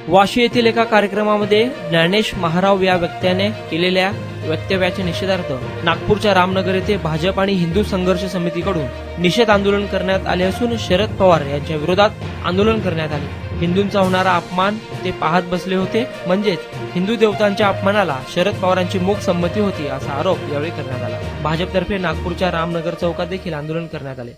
वाशी येथील एका कार्यक्रमामध्ये ज्ञानेश महाराव या व्यक्तीने केलेल्या वक्तव्याच्या निषेधार्थ नागपूरच्या रामनगर येथे भाजप आणि हिंदू संघर्ष समितीकडून निषेध आंदोलन करण्यात आले असून शरद पवार यांच्या विरोधात आंदोलन करण्यात आले। हिंदूंचा होणारा अपमान ते पाहत बसले होते, म्हणजेच हिंदू देवतांच्या अपमानाला शरद पवारांची मूक संमती होती असा आरोप यावेळी करण्यात आला। भाजपतर्फे नागपूरच्या रामनगर चौकात देखील आंदोलन करण्यात आले।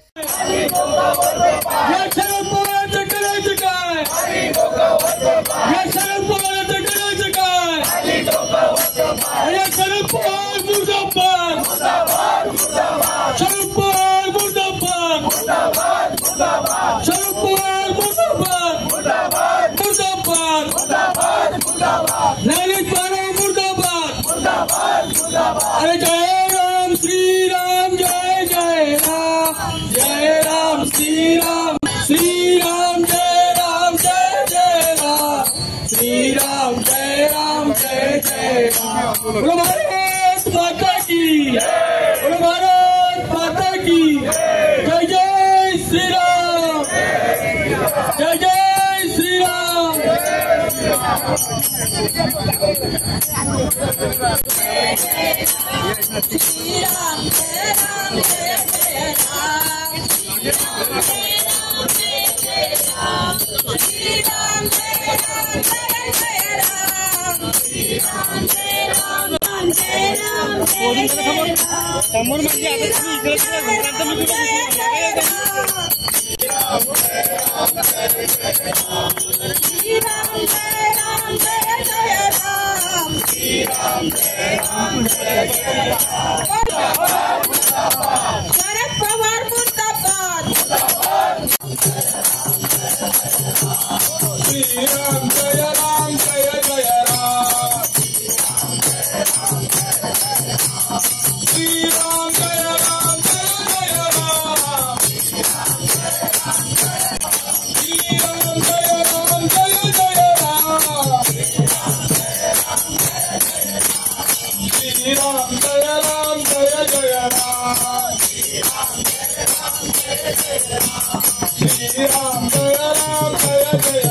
अरे जय राम श्री राम, जय जय राम, जय राम श्री राम, श्री राम जय राम, जय जय राम, श्री राम जय राम, जय जय राम। बोलो भारत माता की, बोलो भारत माता की, जय जय श्री राम, जय जय श्री राम। शरद पवार मुर्दाबाद, श्री राम जय राम, जय जय राम, श्री राम जय राम, जय जय राम, श्री राम जय राम, जय जय राम, श्री राम जय राम, जय जय राम, श्री राम जय राम, जय जय राम,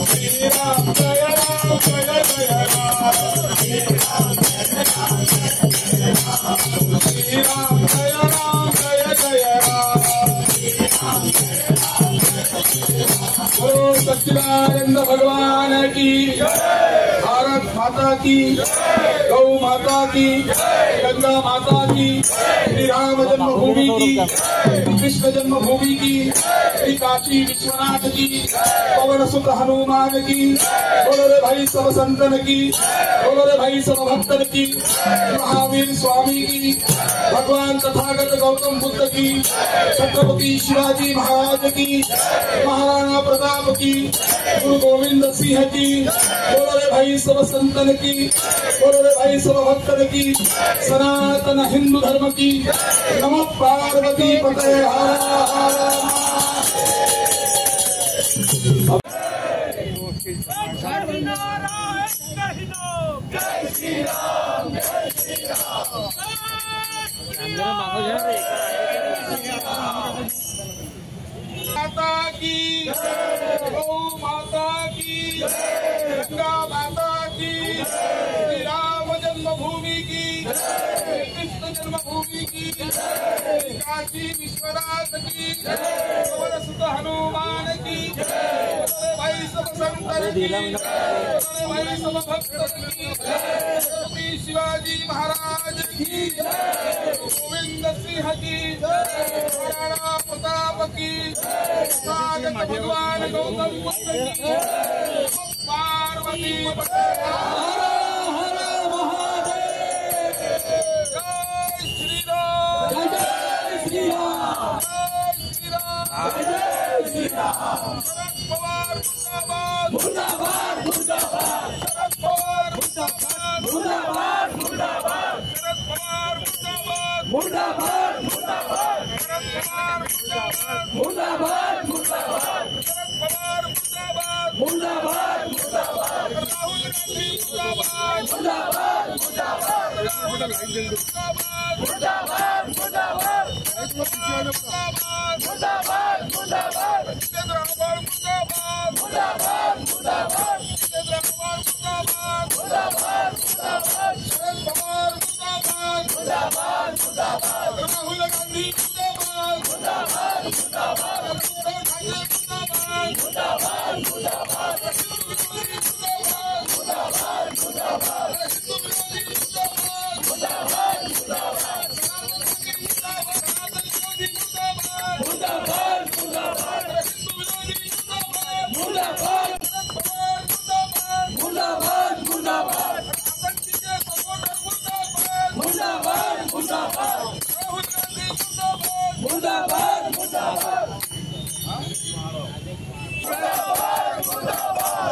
श्री राम जय राम, जय जय राम, श्री राम जय राम, जय जय राम। बोलो सच्चिदानंद भगवान की, भारत माता की, गौ माता की, गंगा माता की, श्री राम जन्मभूमि की, कृष्ण जन्मभूमि की, श्री काशी विश्वनाथ की, पवन सुत हनुमान की, बोलो रे भाई सब संतन की, बोलो रे भाई सब भक्तन की, महावीर स्वामी की, भगवान तथागत गौतम बुद्ध की, छत्रपति शिवाजी महाराज की, महाराणा प्रताप की, गुरु गोविंद सिंह की, बोलो रे भाई सब संतन की, बोलो रे भाई सब भक्तन की, सनातन हिंदू धर्म की। नमः पार्वती पते हर हर। माता की, गौ माता की, गंगा माता की, श्री राम जन्मभूमि की, कृष्ण जन्मभूमि की, काशी विश्वनाथ की, पवन सुत हनुमान की, भाई सब संतन की, भाई सब भक्तन की, छत्रपति शिवाजी महाराज की, गोविंद सिंह की, महाराणा प्रताप की, भगवान गौतम बुद्ध की, पार्वती हर हर महादेव। जय श्री राम, जय श्री राम, जय श्री राम, जय श्री राम। शरद पवार मुर्दाबाद, मुर्दाबाद, मुर्दाबाद, शरद पवार मुर्दाबाद, मुर्दाबाद, मुर्दाबाद, शरद पवार मुर्दाबाद, मुर्दाबाद, मुर्दाबाद, शरद पवार मुर्दाबाद, मुर्दाबाद, मुर्दाबाद, शरद पवार मुर्दाबाद, मुर्दाबाद, मुर्दाबाद, राहुल गांधी मुर्दाबाद, मुर्दाबाद, मुर्दाबाद, मुर्दाबाद, मुर्दाबाद, मुर्दाबाद। राहुल गांधी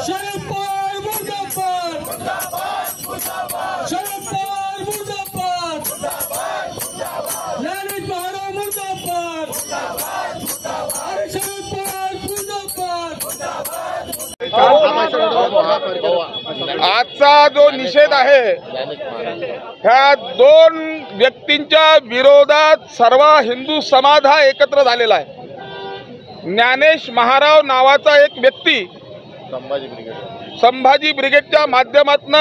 शरद पवार मुर्दाबाद, शरद पवार मुर्दाबाद, ज्ञानेश महाराव मुर्दाबाद, अरे शरद पवार मुर्दाबाद। आजचा जो निषेध आहे ह्या दोन व्यक्तींच्या विरोधात सर्व हिंदू समाज हा एकत्र झालेला आहे। ज्ञानेश महाराव नावाचा एक व्यक्ती संभाजी ब्रिगेडच्या माध्यमातून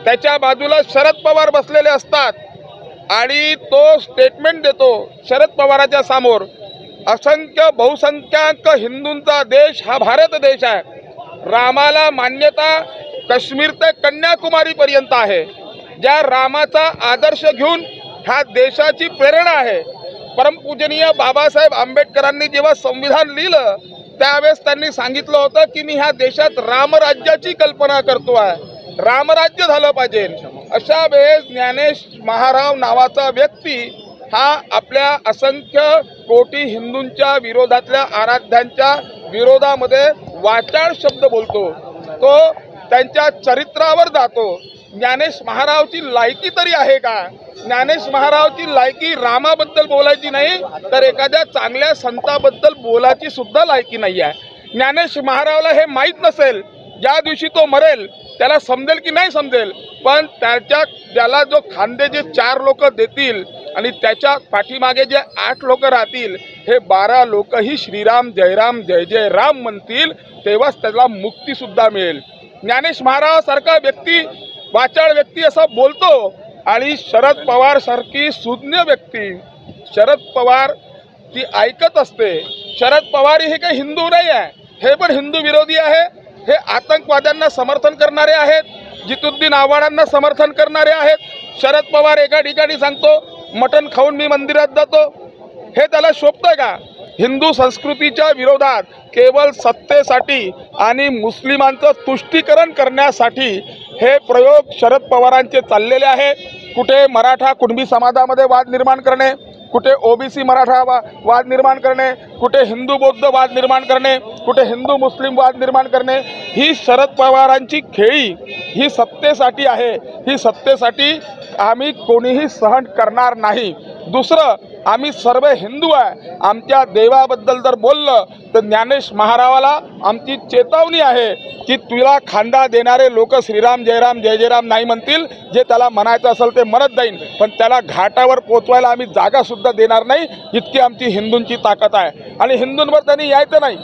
त्याच्या बाजूला शरद पवार बसलेले असतात आणि तो स्टेटमेंट देतो शरद पवारांच्या समोर, असंख्य बहुसंख्याक हिंदूंचा देश हा भारत देश आहे, रामाला मान्यता काश्मीर ते कन्याकुमारी पर्यंत आहे, ज्या रामाचा आदर्श घेऊन ह्या देशाची प्रेरणा आहे। परमपूजनीय बाबासाहेब आंबेडकरांनी जेव्हा संविधान लिहिलं त्यावेळेस त्यांनी सांगितलं होतं की मी ह्या देशात रामराज्याची कल्पना करतो आहे, रामराज्य झालं पाहिजे। अशा वेळेस ज्ञानेश महाराव नावाचा व्यक्ती हा आपल्या असंख्य कोटी हिंदूंच्या विरोधातल्या आराध्यांच्या विरोधामध्ये वाचाळ शब्द बोलतो, तो त्यांच्या चरित्रावर जातो। ज्ञानेश महारावची लायकी तरी आहे का? ज्ञानेश महारावची लायकी रामाबद्दल बोलायची नाही तर एखाद्या चांगल्या संताबद्दल बोलायची सुद्धा लायकी नाही आहे। ज्ञानेश महारावला हे माहीत नसेल, ज्या दिवशी तो मरेल त्याला समजेल की नाही समजेल, पण त्याला जो खांदे जे 4 लोक देतील आणि त्याच्या पाठीमागे जे 8 लोक राहतील, हे 12 लोकही श्रीराम जयराम जय जय राम म्हणतील, तेव्हाच त्याला मुक्ती सुद्धा मिळेल। ज्ञानेश महाराव सारखा व्यक्ती वाचाळ व्यक्ती असा बोलतो आणि शरद पवार सारखी सुज्ञ व्यक्ती शरद पवार ती ऐकत असते। शरद पवार हे काही हिंदू नाही आहे, हे पण हिंदू विरोधी आहे, हे आतंकवाद्यांना समर्थन करणारे आहेत, जितुद्दीन आव्हाडांना समर्थन करणारे आहेत। शरद पवार एका ठिकाणी सांगतो मटण खाऊन मी मंदिरात जातो, हे त्याला शोभतंय का? हिंदू संस्कृतीच्या विरोधात केवळ सत्तेसाठी आणि मुस्लिमांचं तुष्टीकरण करण्यासाठी हे प्रयोग शरद पवारांचे चाललेले आहे। कुठे मराठा कुणबी समाजामध्ये वाद निर्माण करणे, कुठे ओबीसी मराठा वाद निर्माण करणे, कुठे हिंदू बौद्ध वाद निर्माण करणे, कुठे हिंदू मुस्लिम वाद निर्माण करणे, ही शरद पवारांची खेळी ही सत्तेसाठी आहे। ही सत्तेसाठी आम्ही कोणीही सहन करणार नाही। दुसरं, आम्ही सर्व हिंदू आहे, आमच्या देवाबद्दल जर बोललं तर ज्ञानेश महारावाला आमची चेतावणी आहे की तुला खांदा देणारे लोक श्रीराम जयराम जय जयराम नाही म्हणतील, जे त्याला म्हणायचं असेल ते म्हणत जाईन, पण त्याला घाटावर पोचवायला आम्ही जागासुद्धा देणार नाही, इतकी आमची हिंदूंची ताकद आहे। आणि हिंदूंवर त्यांनी यायचं नाही।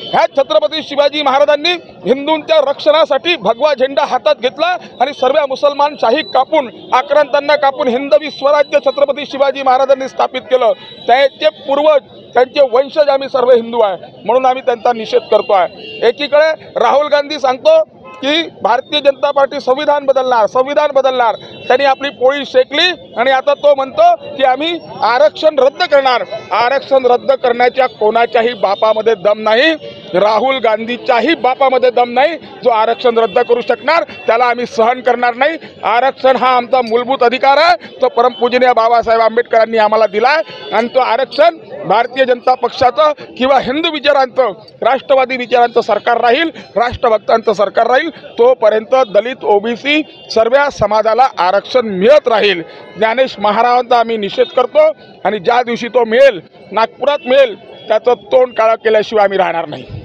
ह्या छत्रपती शिवाजी महाराजांनी हिंदूंच्या रक्षणासाठी भगवा झेंडा हातात घेतला आणि सर्व मुसलमान शाही कापून आक्रांतांना कापून हिंदवी स्वराज्य छत्रपती शिवाजी महाराजांनी स्थापित केलं। त्याचे पूर्वज त्यांचे वंशज आम्ही सर्व हिंदू आहे, म्हणून आम्ही त्यांचा निषेध करतो आहे। एकीकडे राहुल गांधी सांगतो की भारतीय जनता पार्टी संविधान बदलणार, त्यांनी आपली पोळी शेकली आणि आता तो म्हणतो की आम्ही आरक्षण रद्द करणार। आरक्षण रद्द करण्याच्या कोणाच्याही बापामध्ये दम नाही, राहुल गांधीच्याही बापामध्ये दम नाही जो आरक्षण रद्द करू शकणार, त्याला आम्ही सहन करणार नाही। आरक्षण हा आमचा मूलभूत अधिकार आहे, तो परमपूजनीय बाबासाहेब आंबेडकरांनी आम्हाला दिला आहे आणि तो आरक्षण भारतीय जनता पक्षाचं किंवा हिंदू विचारांचं राष्ट्रवादी विचारांचं सरकार राहील, राष्ट्रभक्तांचं सरकार राहील, तोपर्यंत दलित ओबीसी सर्व समाजाला आरक्षण मिळत राहील। ज्ञानेश महाराजांचा आम्ही निषेध करतो आणि ज्या दिवशी तो मिळेल, नागपुरात मिळेल, त्याचं तोंड काळं केल्याशिवाय आम्ही राहणार नाही।